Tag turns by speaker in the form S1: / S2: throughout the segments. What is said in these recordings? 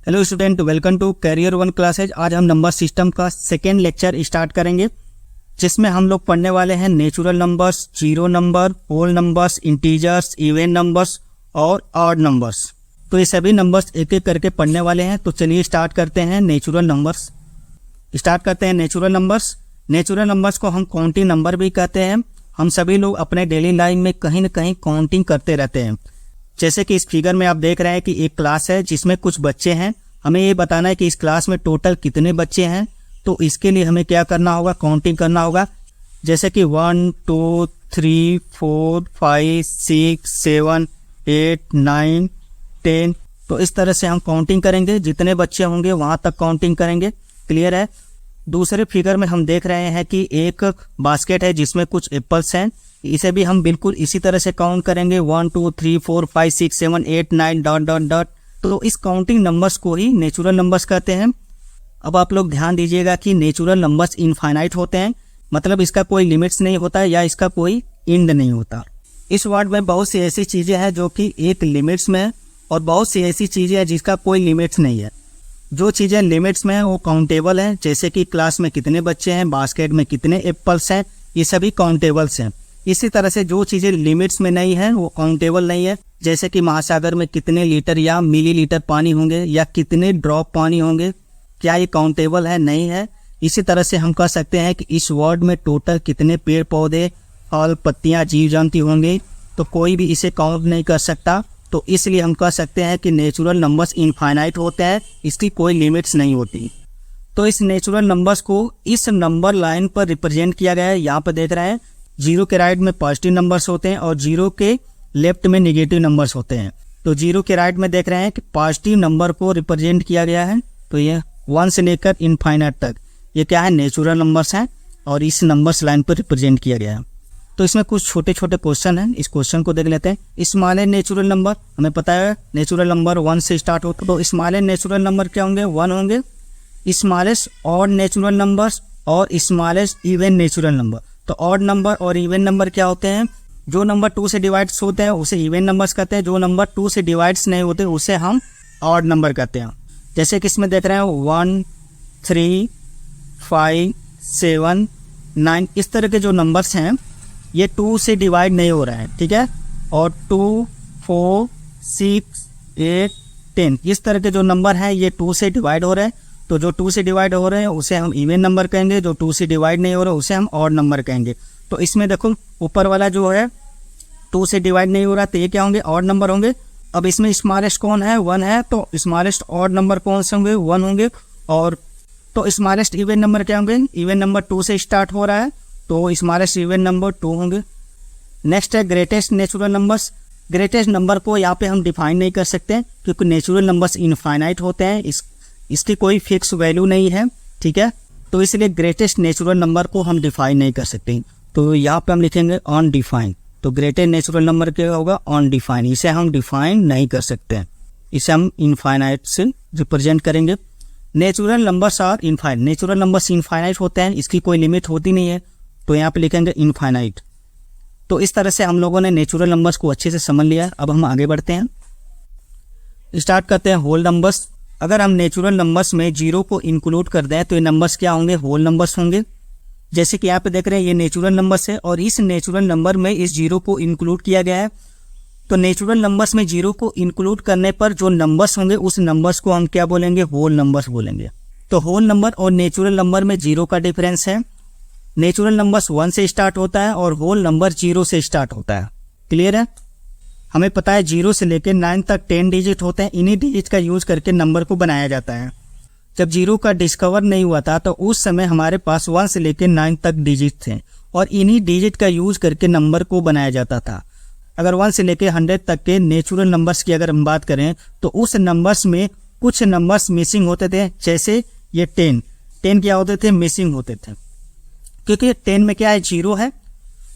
S1: Hello student, welcome to career one classes. आज हम number system का सेकेंड लेक्चर स्टार्ट करेंगे, जिसमें हम लोग पढ़ने वाले हैं natural numbers, zero number, whole numbers, integers, even numbers और ऑड नंबर्स। तो ये सभी नंबर्स एक एक करके पढ़ने वाले हैं। तो चलिए स्टार्ट करते हैं नेचुरल नंबर्स। नेचुरल नंबर्स को हम काउंटिंग नंबर भी कहते हैं। हम सभी लोग अपने डेली लाइफ में कहीं न कहीं काउंटिंग करते रहते हैं। जैसे कि इस फिगर में आप देख रहे हैं कि एक क्लास है जिसमें कुछ बच्चे हैं। हमें ये बताना है कि इस क्लास में टोटल कितने बच्चे हैं। तो इसके लिए हमें क्या करना होगा, काउंटिंग करना होगा। जैसे कि 1 2 3 4 5 6 7 8 9 10। तो इस तरह से हम काउंटिंग करेंगे, जितने बच्चे होंगे वहाँ तक काउंटिंग करेंगे। क्लियर है। दूसरे फिगर में हम देख रहे हैं कि एक बास्केट है जिसमें कुछ एप्पल्स हैं। इसे भी हम बिल्कुल इसी तरह से काउंट करेंगे, 1 2 3 4 5 6 7 8 9 डॉट डॉट डॉट। तो इस काउंटिंग नंबर्स को ही नेचुरल नंबर्स कहते हैं। अब आप लोग ध्यान दीजिएगा कि नेचुरल नंबर्स इनफाइनाइट होते हैं, मतलब इसका कोई लिमिट्स नहीं होता या इसका कोई एंड नहीं होता। इस वर्ड में बहुत सी ऐसी चीज़ें हैं जो कि एक लिमिट्स में है और बहुत सी ऐसी चीज़ें हैं जिसका कोई लिमिट्स नहीं है। जो चीज़ें लिमिट्स में हैं वो काउंटेबल हैं, जैसे कि क्लास में कितने बच्चे हैं, बास्केट में कितने एप्पल्स हैं, ये सभी काउंटेबल्स हैं। इसी तरह से जो चीज़ें लिमिट्स में नहीं है वो काउंटेबल नहीं है, जैसे कि महासागर में कितने लीटर या मिलीलीटर पानी होंगे या कितने ड्रॉप पानी होंगे, क्या ये काउंटेबल है? नहीं है। इसी तरह से हम कह सकते हैं कि इस वर्ड में टोटल कितने पेड़ पौधे, फल, पत्तियाँ, जीव जंतु होंगे, तो कोई भी इसे काउंट नहीं कर सकता। तो इसलिए हम कह सकते हैं कि नेचुरल नंबर्स इनफाइनाइट होते हैं, इसकी कोई लिमिट्स नहीं होती। तो इस नेचुरल नंबर्स को इस नंबर लाइन पर रिप्रेजेंट किया गया है। यहाँ पर देख रहे हैं, जीरो के राइट में पॉजिटिव नंबर्स होते हैं और जीरो के लेफ्ट में नेगेटिव नंबर्स होते हैं। तो जीरो के राइट में देख रहे हैं कि पॉजिटिव नंबर को रिप्रेजेंट किया गया है। तो ये 1 से लेकर इनफाइनाइट तक ये क्या है, नेचुरल नंबर्स हैं और इस नंबर्स लाइन पर रिप्रेजेंट किया गया है। तो इसमें कुछ छोटे छोटे क्वेश्चन हैं, इस क्वेश्चन को देख लेते हैं। स्मॉलेस्ट नेचुरल नंबर, हमें पता है नेचुरल नंबर 1 से स्टार्ट होता है। तो स्मॉलेस्ट नेचुरल नंबर क्या होंगे? 1 होंगे। स्मॉलेस्ट ऑड नेचुरल नंबर्स और स्मॉलेस्ट इवन नेचुरल नंबर। तो ऑड नंबर और इवन नंबर क्या होते हैं? जो नंबर 2 से डिवाइड्स होते हैं उसे इवन नंबर्स कहते हैं, जो नंबर 2 से डिवाइड्स नहीं होते उसे हम ऑड नंबर कहते हैं। जैसे कि इसमें देख रहे हैं 1 3 5 7 9, इस तरह के जो नंबर्स हैं ये 2 से डिवाइड नहीं हो रहे हैं, ठीक है। और 2 4 6 8 10, इस तरह के जो नंबर हैं ये 2 से डिवाइड हो रहे हैं। तो जो 2 से डिवाइड हो रहे हैं उसे हम इवन नंबर कहेंगे, जो 2 से डिवाइड नहीं हो रहे उसे हम ऑड नंबर कहेंगे। तो इसमें देखो ऊपर वाला जो है 2 से डिवाइड नहीं हो रहा, तो ये क्या होंगे? ऑड नंबर होंगे। अब इसमें स्मॉलेस्ट कौन है? 1 है। तो स्मॉलेस्ट ऑड नंबर कौन से होंगे? 1 होंगे। और तो स्मॉलेस्ट इवन नंबर क्या होंगे? इवन नंबर 2 से स्टार्ट हो रहा है, तो स्मॉलेस्ट इवन नंबर 2 होंगे। नेक्स्ट है greatest natural numbers. Greatest number को यहाँ पे हम डिफाइन नहीं कर सकते क्योंकि नेचुरल नंबर्स इनफाइनाइट होते हैं, इसकी कोई फिक्स वैल्यू नहीं है, ठीक है। तो इसलिए ग्रेटेस्ट नेचुरल नंबर को हम डिफाइन नहीं कर सकते। तो यहाँ पे हम लिखेंगे अनडिफाइंड। तो ग्रेटेस्ट नेचुरल नंबर क्या होगा? अनडिफाइंड। इसे हम डिफाइन नहीं कर सकते हैं, इसे हम इनफाइनाइट से रिप्रेजेंट करेंगे। Natural numbers are infinite. Natural numbers infinite होते हैं, इसकी कोई लिमिट होती नहीं है, तो यहाँ पे लिखेंगे इनफाइनाइट। तो इस तरह से हम लोगों ने नेचुरल नंबर्स को अच्छे से समझ लिया। अब हम आगे बढ़ते हैं, स्टार्ट करते हैं होल नंबर्स। अगर हम नेचुरल नंबर्स में जीरो को इंक्लूड कर दें तो ये नंबर्स क्या होंगे? होल नंबर्स होंगे। जैसे कि यहाँ पे देख रहे हैं ये नेचुरल नंबर्स है और इस नेचुरल नंबर में इस जीरो को इंक्लूड किया गया है। तो नेचुरल नंबर्स में जीरो को इंक्लूड करने पर जो नंबर्स होंगे उस नंबर्स को हम क्या बोलेंगे? होल नंबर्स बोलेंगे। तो होल नंबर और नेचुरल नंबर में जीरो का डिफरेंस है। नेचुरल नंबर्स 1 से स्टार्ट होता है और होल नंबर 0 से स्टार्ट होता है। क्लियर है। हमें पता है 0 से लेकर 9 तक 10 डिजिट होते हैं। इन्हीं डिजिट का यूज करके नंबर को बनाया जाता है। जब 0 का डिस्कवर नहीं हुआ था तो उस समय हमारे पास 1 से लेकर 9 तक डिजिट थे और इन्हीं डिजिट का यूज करके नंबर को बनाया जाता था। अगर 1 से लेकर 100 तक के नेचुरल नंबर्स की अगर हम बात करें तो उस नंबर्स में कुछ नंबर्स मिसिंग होते थे, जैसे ये 10 क्या होते थे? मिसिंग होते थे, क्योंकि 10 में क्या है? 0 है।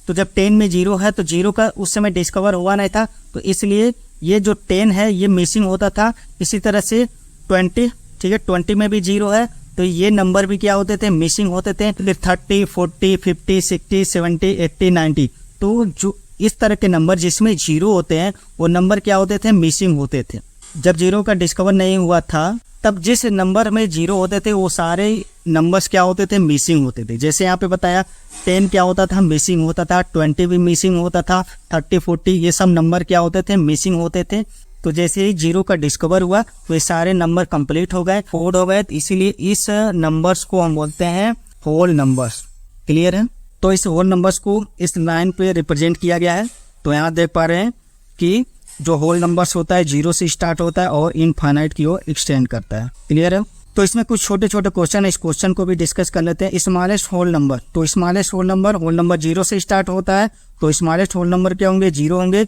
S1: तो जब 10 में 0 है तो 0 का उस समय डिस्कवर हुआ नहीं था, तो इसलिए ये जो 10 है ये मिसिंग होता था। इसी तरह से 20, ठीक है, 20 में भी 0 है तो ये नंबर भी क्या होते थे? मिसिंग होते थे। फिर 30 40 50 60 70 80 90, तो जो इस तरह के नंबर जिसमें 0 होते हैं वो नंबर क्या होते थे? मिसिंग होते थे। जब जीरो का डिस्कवर नहीं हुआ था तब जिस नंबर में जीरो होते थे वो सारे नंबर्स क्या होते थे, मिसिंग होते थे। जैसे यहाँ पे बताया 10 क्या होता था, मिसिंग होता था, 20 भी मिसिंग होता था, 30 40 ये सब नंबर क्या होते थे, मिसिंग होते थे। तो जैसे ही जीरो का डिस्कवर हुआ तो ये सारे नंबर कंप्लीट हो गए, फोर्ड हो गए, इसीलिए इस नंबर्स को हम बोलते हैं होल नंबर्स। क्लियर है? तो इस होल नंबर्स को इस लाइन पे रिप्रेजेंट किया गया है। तो यहाँ देख पा रहे हैं कि जो होल नंबर्स होता है जीरो से स्टार्ट होता है और इनफाइनाइट की ओर एक्सटेंड करता है। क्लियर है? तो इसमें कुछ छोटे छोटे क्वेश्चन है, इस क्वेश्चन को भी डिस्कस कर लेते हैं। स्मॉलेस्ट होल नंबर, तो स्मॉलेस्ट होल नंबर जीरो से स्टार्ट होता है, तो स्मॉलेस्ट होल नंबर क्या होंगे, जीरो होंगे।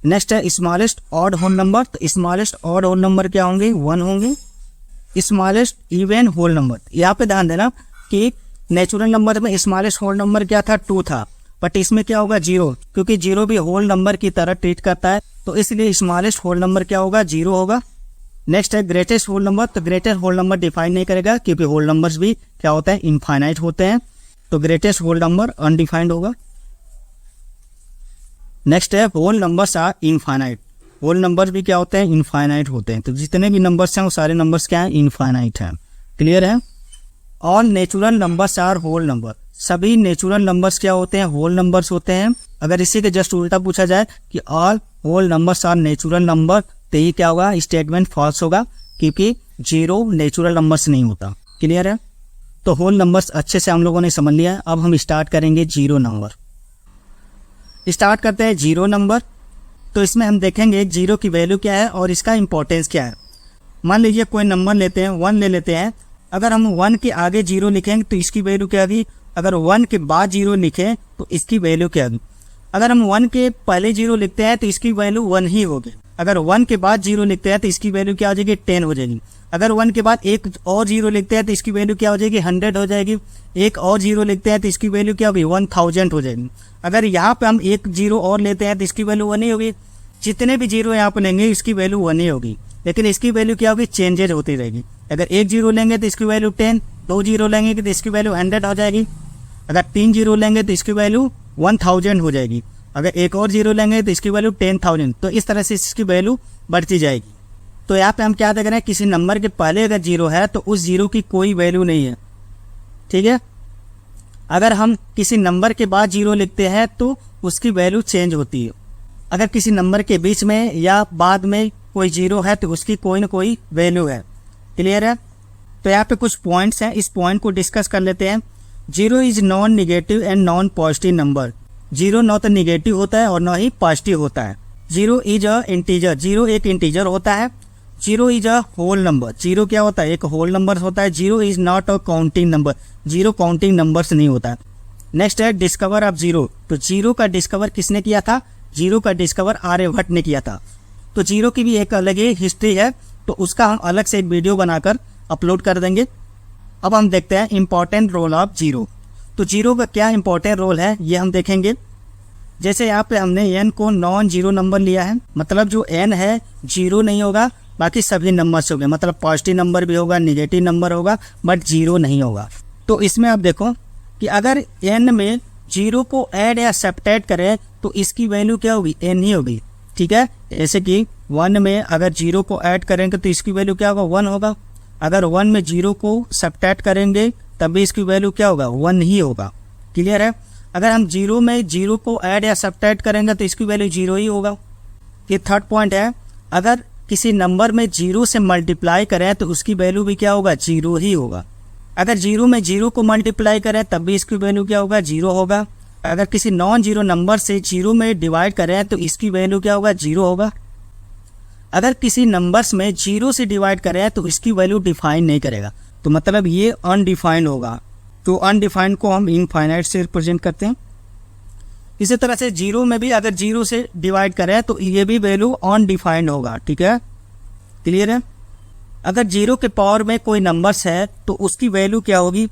S1: नेक्स्ट है स्मॉलेस्ट ऑड होल नंबर, तो स्मॉलेस्ट ऑड होल नंबर क्या होंगे, 1 होंगे। स्मॉलेस्ट इवन होल नंबर, यहाँ पे ध्यान देना कि नेचुरल नंबर में स्मॉलेस्ट होल नंबर क्या था, 2 था, बट इसमें क्या होगा, 0, क्योंकि 0 भी होल नंबर की तरह ट्रीट करता है, तो इसलिए स्मॉलेस्ट होल नंबर क्या होगा, 0 होगा। नेक्स्ट है ग्रेटेस्ट होल नंबर, तो ग्रेटेस्ट होल नंबर डिफाइन नहीं करेगा क्योंकि होल नंबर्स भी क्या होता है, इनफाइनाइट होते हैं, तो ग्रेटेस्ट होल नंबर अनडिफाइंड होगा। नेक्स्ट है whole numbers are infinite, whole numbers भी क्या होते हैं, इनफाइनाइट होते हैं। तो जितने भी नंबर्स हैं वो सारे नंबर्स क्या हैं, इनफाइनाइट हैं। क्लियर है? All natural numbers are whole number, सभी नेचुरल नंबर्स क्या होते हैं, होल नंबर्स होते हैं। अगर इसी के जस्ट उल्टा पूछा जाए कि all whole numbers are natural number, तो ये क्या होगा, स्टेटमेंट फॉल्स होगा क्योंकि 0 नेचुरल नंबर्स नहीं होता। क्लियर है? तो होल नंबर्स अच्छे से हम लोगों ने समझ लिया है। अब हम स्टार्ट करेंगे 0 नंबर। स्टार्ट करते हैं 0 नंबर। तो इसमें हम देखेंगे 0 की वैल्यू क्या है और इसका इंपॉर्टेंस क्या है। मान लीजिए कोई नंबर लेते हैं, 1 ले लेते हैं। अगर हम 1 के आगे 0 लिखेंगे तो इसकी वैल्यू क्या होगी, अगर 1 के बाद 0 लिखें तो इसकी वैल्यू क्या होगी। अगर हम 1 के पहले 0 लिखते हैं तो इसकी वैल्यू 1 ही होगी। अगर 1 के बाद 0 लिखते हैं तो इसकी वैल्यू क्या हो जाएगी, 10 हो जाएगी। अगर 1 के बाद एक और 0 लिखते हैं तो इसकी वैल्यू क्या हो जाएगी, 100 हो जाएगी। एक और 0 लिखते हैं तो इसकी वैल्यू क्या होगी, 1000 हो जाएगी। अगर यहाँ पे हम एक 0 और लेते हैं तो इसकी वैल्यू 1 ही होगी। जितने भी 0 यहाँ पे लेंगे इसकी वैल्यू 1 ही होगी, लेकिन इसकी वैल्यू क्या होगी, चेंजेज होती रहेगी। अगर एक 0 लेंगे तो इसकी वैल्यू 10, 2 0 लेंगे तो इसकी वैल्यू 100 हो जाएगी। अगर 3 0 लेंगे तो इसकी वैल्यू 1000 हो जाएगी। अगर एक और 0 लेंगे तो इसकी वैल्यू 10,000। तो इस तरह से इसकी वैल्यू बढ़ती जाएगी। तो यहाँ पे हम क्या देख रहे हैं, किसी नंबर के पहले अगर 0 है तो उस 0 की कोई वैल्यू नहीं है। ठीक है? अगर हम किसी नंबर के बाद 0 लिखते हैं तो उसकी वैल्यू चेंज होती है। अगर किसी नंबर के बीच में या बाद में कोई 0 है तो उसकी कोई ना कोई वैल्यू है। क्लियर है? तो यहाँ पे कुछ पॉइंट्स हैं, इस पॉइंट को डिस्कस कर लेते हैं। 0 is non negative and non positive number, 0 न तो निगेटिव होता है और न ही पॉजिटिव होता है। 0 इज अ इंटीजर, 0 एक इंटीजर होता है। 0 इज अ होल नंबर, 0 क्या होता है, एक होल नंबर होता है। 0 is not a counting number, 0 counting numbers नहीं होता है। नेक्स्ट है डिस्कवर ऑफ 0, तो 0 का डिस्कवर किसने किया था, 0 का डिस्कवर आर्यभट्ट ने किया था। तो 0 की भी एक अलग ही हिस्ट्री है, तो उसका हम अलग से एक वीडियो बनाकर अपलोड कर देंगे। अब हम देखते हैं इंपॉर्टेंट रोल ऑफ 0। तो 0 का क्या इंपॉर्टेंट रोल है ये हम देखेंगे। जैसे यहाँ पे हमने n को नॉन 0 नंबर लिया है, मतलब जो n है 0 नहीं होगा, बाकी सभी नंबर्स हो गए, मतलब पॉजिटिव नंबर भी होगा, निगेटिव नंबर होगा, बट 0 नहीं होगा। तो इसमें आप देखो कि अगर n में 0 को ऐड या सब्ट्रैक्ट करें तो इसकी वैल्यू क्या होगी, n ही होगी। ठीक है? जैसे कि 1 में अगर 0 को ऐड करेंगे तो इसकी वैल्यू क्या होगा, 1 होगा। अगर 1 में 0 को सब्ट्रैक्ट करेंगे तब भी इसकी वैल्यू क्या होगा, 1 ही होगा। क्लियर है? अगर हम 0 में 0 को ऐड या सब्ट्रैक्ट करेंगे तो इसकी वैल्यू 0 ही होगा। ये थर्ड पॉइंट है, अगर किसी नंबर में 0 से मल्टीप्लाई करें तो उसकी वैल्यू भी क्या होगा, 0 ही होगा। अगर 0 में 0 को मल्टीप्लाई करें तब भी इसकी वैल्यू क्या होगा, 0 होगा। अगर किसी नॉन 0 नंबर से 0 में डिवाइड करें तो इसकी वैल्यू क्या होगा, 0 होगा। अगर किसी नंबर्स में 0 से डिवाइड करें तो इसकी वैल्यू डिफाइन नहीं करेगा, तो मतलब ये अनडिफाइंड होगा। तो अनडिफाइंड को हम इनफाइनाइट से रिप्रेजेंट करते हैं। इसी तरह से 0 में भी अगर 0 से डिवाइड करें तो ये भी वैल्यू अनडिफाइंड होगा। ठीक है? क्लियर है? अगर 0 के पावर में कोई नंबर्स है तो उसकी वैल्यू क्या होगी।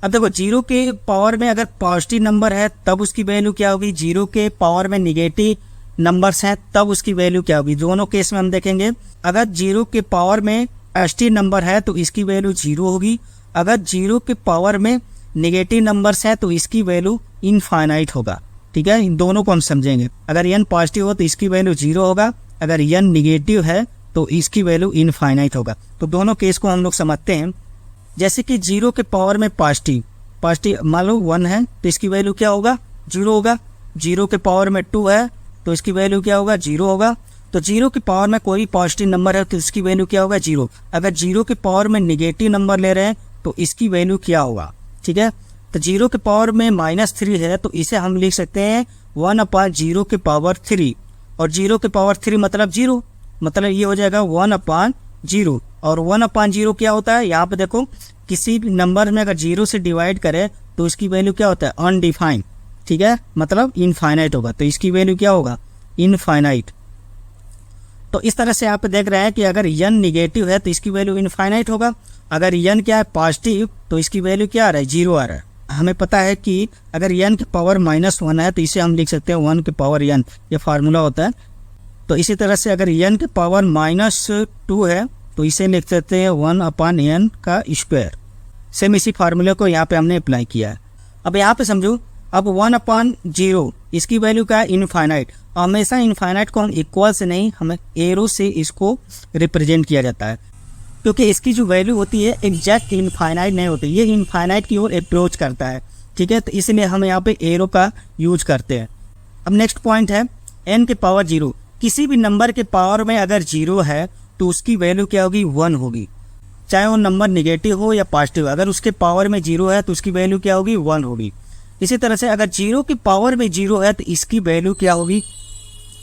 S1: अब देखो 0 के पावर में अगर पॉजिटिव नंबर है तब उसकी वैल्यू क्या होगी, 0 के पावर में निगेटिव नंबर्स हैं तब उसकी वैल्यू क्या होगी। दोनों केस में हम देखेंगे, अगर 0 के पावर में पॉजिटिव नंबर है तो इसकी वैल्यू 0 होगी। अगर 0 के पावर में निगेटिव नंबर्स है तो इसकी वैल्यू इनफाइनाइट होगा। ठीक है? इन दोनों को हम समझेंगे। अगर n पॉजिटिव हो तो इसकी वैल्यू 0 होगा, अगर n निगेटिव है तो इसकी वैल्यू इनफाइनाइट होगा। तो दोनों केस को हम लोग समझते हैं। जैसे कि 0 के पावर में पॉजिटिव मान लो 1 है तो इसकी वैल्यू क्या होगा, 0 होगा। 0 के पावर में 2 है तो इसकी वैल्यू क्या होगा, 0 होगा। तो 0 के पावर में कोई पॉजिटिव नंबर है तो इसकी वैल्यू क्या होगा, 0। अगर 0 के पावर में निगेटिव नंबर ले रहे हैं तो इसकी वैल्यू क्या होगा, ठीक है। तो 0 के पावर में -3 है तो इसे हम लिख सकते हैं 1/0 के पावर 3, और 0 के पावर 3 मतलब 0, मतलब ये हो जाएगा 1/0। और 1/0 क्या होता है, यहाँ पे देखो किसी भी नंबर में अगर 0 से डिवाइड करें तो इसकी वैल्यू क्या होता है, अनडिफाइंड, ठीक है, मतलब इनफाइनाइट होगा। तो इसकी वैल्यू क्या होगा, इनफाइनाइट। तो इस तरह से आप देख रहे हैं कि अगर n निगेटिव है तो इसकी वैल्यू इनफाइनाइट होगा, अगर n क्या है पॉजिटिव तो इसकी वैल्यू क्या आ रहा है, 0 आ रहा है। हमें पता है कि अगर n के पावर -1 है तो इसे हम लिख सकते हैं 1 के पावर n, ये फार्मूला होता है। तो इसी तरह से अगर n के पावर -2 है तो इसे लिख सकते हैं 1/n का स्क्वायर। सेम इसी फार्मूले को यहाँ पे हमने अप्लाई किया है। अब यहाँ पे समझो, अब 1/0 इसकी वैल्यू क्या है, इनफाइनाइट। हमेशा इनफाइनाइट को हम इक्वल से नहीं, हमें एरो से इसको रिप्रेजेंट किया जाता है, क्योंकि इसकी जो वैल्यू होती है एग्जैक्ट इनफाइनाइट नहीं होती, ये इनफाइनाइट की ओर अप्रोच करता है, ठीक है। तो इसलिए हम यहाँ पे एरो का यूज करते हैं। अब नेक्स्ट पॉइंट है n के पावर 0। किसी भी नंबर के पावर में अगर 0 है तो उसकी वैल्यू क्या होगी, 1 होगी, चाहे वो नंबर निगेटिव हो या पॉजिटिव। अगर उसके पावर में 0 है तो उसकी वैल्यू क्या होगी, 1 होगी। इसी तरह से अगर 0 के पावर में 0 है तो इसकी वैल्यू क्या होगी।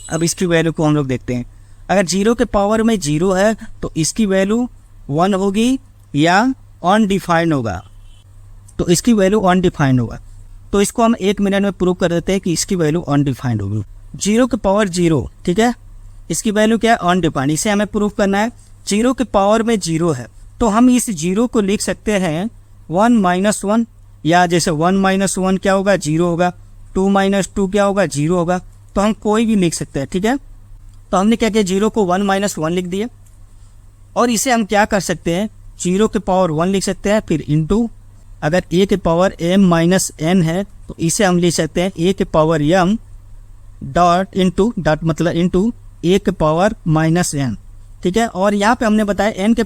S1: अब इसकी वैल्यू को हम लोग देखते हैं। अगर 0 के पावर में 0 है तो इसकी वैल्यू 1 होगी या अनडिफाइंड होगा, तो इसकी वैल्यू अनडिफाइंड होगा। तो इसको हम 1 मिनट में प्रूव कर देते हैं कि इसकी वैल्यू अनडिफाइंड होगी। 0 के पावर 0, ठीक है, इसकी वैल्यू क्या है, अनडिफाइंड। इसे हमें प्रूव करना है। 0 के पावर में 0 है तो हम इस 0 को लिख सकते हैं 1 - 1, या जैसे 1 - 1 क्या होगा, 0 होगा। 2 - 2 क्या होगा, 0 होगा। तो हम कोई भी लिख सकते हैं, ठीक है। तो हमने क्या किया, 0 को 1 - 1 लिख दिया, और इसे हम क्या कर सकते हैं, 0 के पावर 1 लिख सकते हैं, फिर इंटू अगर a के पावर m - n है तो इसे हम लिख सकते हैं a के power m dot into dot मतलब इंटू a के पावर -n, ठीक है। और यहाँ पे हमने बताया n के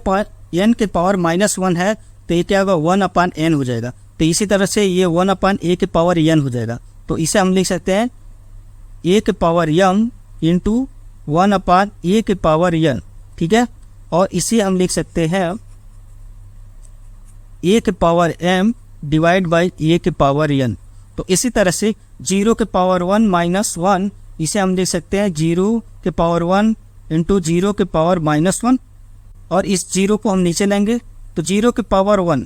S1: पावर -1 है तो ये क्या होगा, 1/n हो जाएगा। तो इसी तरह से ये 1/a के पावर n हो जाएगा। तो इसे हम लिख सकते हैं a के पावर m इंटू 1/a के पावर n, ठीक है। और इसे हम लिख सकते हैं a के power m divide by a के पावर n। तो इसी तरह से 0 के पावर 1 - 1 इसे हम लिख सकते हैं 0 के पावर 1 इंटू 0 के पावर -1, और इस 0 को हम नीचे लेंगे तो 0 के पावर 1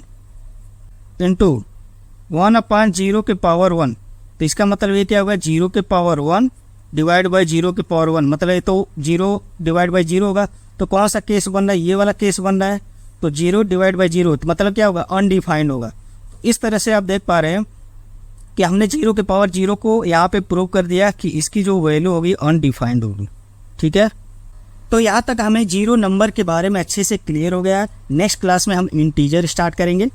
S1: इंटू 1/0 के पावर 1। तो इसका मतलब ये क्या होगा, 0 के पावर 1 डिवाइड बाई 0 के पावर 1, मतलब ये तो 0 डिवाइड बाई 0 होगा। तो कौन सा केस बन रहा है, ये वाला केस बन रहा है। तो 0 डिवाइड बाई 0 तो मतलब क्या होगा, अनडिफाइंड होगा। इस तरह से आप देख पा रहे हैं कि हमने 0 के पावर 0 को यहाँ पे प्रूव कर दिया कि इसकी जो वैल्यू होगी अनडिफाइंड होगी, ठीक है। तो यहाँ तक हमें 0 नंबर के बारे में अच्छे से क्लियर हो गया। नेक्स्ट क्लास में हम इंटीजर स्टार्ट करेंगे।